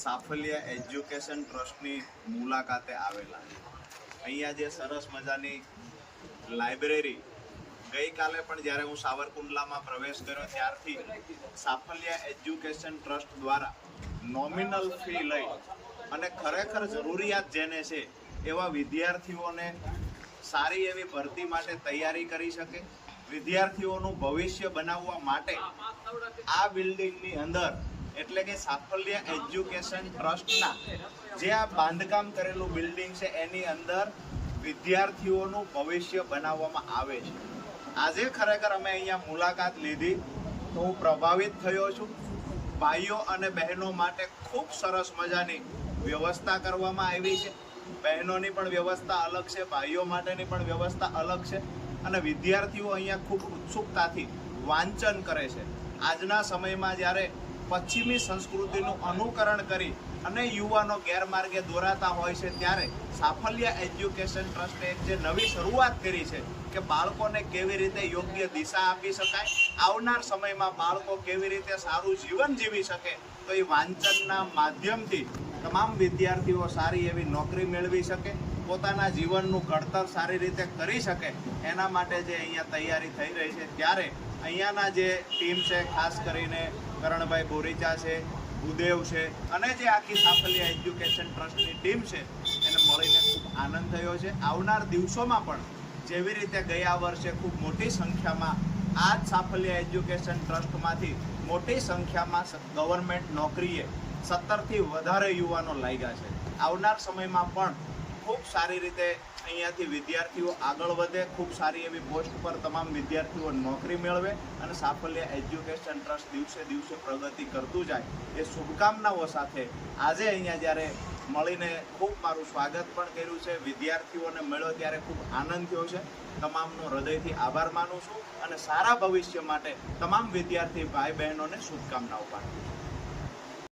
સાફલ્ય education ટ્રસ્ટની મુલાકાતે આવેલા. અહીંયા જે સરસ મજાની લાઇબ્રેરી, ગઈકાલે પણ જ્યારે હું સાવરકુંડલામાં પ્રવેશ કર્યો ત્યારથી સાફલ્ય એજ્યુકેશન ટ્રસ્ટ દ્વારા નોમિનલ ફી લઈ અને ખરેખર જરૂરિયાત જેને છે એવા વિદ્યાર્થીઓને સારી એવી ભરતી માટે તૈયારી કરી શકે, વિદ્યાર્થીઓનું ભવિષ્ય બનાવવા માટે આ બિલ્ડિંગની અંદર એટલે કે સાફલ્ય એજ્યુકેશન ટ્રસ્ટના જે આ બાંધકામ કરેલું બિલ્ડિંગ છે એની અંદર વિદ્યાર્થીઓનું ભવિષ્ય બનાવવામાં આવે છે. આજે ખરેખર અમે અહીંયા મુલાકાત લીધી તો હું પ્રભાવિત થયો છું. ભાઈઓ અને બહેનો માટે ખૂબ સરસ મજાની વ્યવસ્થા કરવામાં આવી છે. બહેનોની પણ વ્યવસ્થા અલગ છે, ભાઈઓ માટેની પણ વ્યવસ્થા અલગ છે અને વિદ્યાર્થીઓ અહીંયા ખૂબ ઉત્સુકતાથી વાંચન કરે છે. આજના સમયમાં જ્યારે પશ્ચિમી સંસ્કૃતિનું અનુકરણ કરી અને યુવાનો ગેરમાર્ગે દોરાતા હોય છે ત્યારે સાફલ્ય એજ્યુકેશન ટ્રસ્ટે એક જે નવી શરૂઆત કરી છે કે બાળકોને કેવી રીતે યોગ્ય દિશા આપી શકાય, આવનાર સમયમાં બાળકો કેવી રીતે સારું જીવન જીવી શકે, તો એ વાંચનના માધ્યમથી તમામ વિદ્યાર્થીઓ સારી એવી નોકરી મેળવી શકે, પોતાના જીવનનું ઘડતર સારી રીતે કરી શકે, એના માટે જે અહીંયા તૈયારી થઈ રહી છે. ત્યારે અહીંયાના જે ટીમ છે, ખાસ કરીને કરણભાઈ બોરીચા છે, ભૂદેવ છે અને જે આખી સાફલ્ય એજ્યુકેશન ટ્રસ્ટની ટીમ છે એને મળીને ખૂબ આનંદ થયો છે. આવનાર દિવસોમાં પણ જેવી રીતે ગયા વર્ષે ખૂબ મોટી સંખ્યામાં આ જ સાફલ્ય એજ્યુકેશન ટ્રસ્ટમાંથી મોટી સંખ્યામાં ગવર્મેન્ટ નોકરીએ 17થી વધારે યુવાનો લાગ્યા છે. આવનાર સમયમાં પણ ખૂબ સારી રીતે અહીંયાથી વિદ્યાર્થીઓ આગળ વધે, ખૂબ સારી એવી પોસ્ટ પર તમામ વિદ્યાર્થીઓ નોકરી મેળવે અને સાફલ્ય એજ્યુકેશન ટ્રસ્ટ દિવસે દિવસે પ્રગતિ કરતું જાય એ શુભકામનાઓ સાથે આજે અહીંયા જ્યારે મળીને ખૂબ મારું સ્વાગત પણ કર્યું છે. વિદ્યાર્થીઓને મળ્યો ત્યારે ખૂબ આનંદ થયો છે. તમામનો હૃદયથી આભાર માનું છું અને સારા ભવિષ્ય માટે તમામ વિદ્યાર્થી ભાઈ બહેનોને શુભકામનાઓ પાઠવું છું.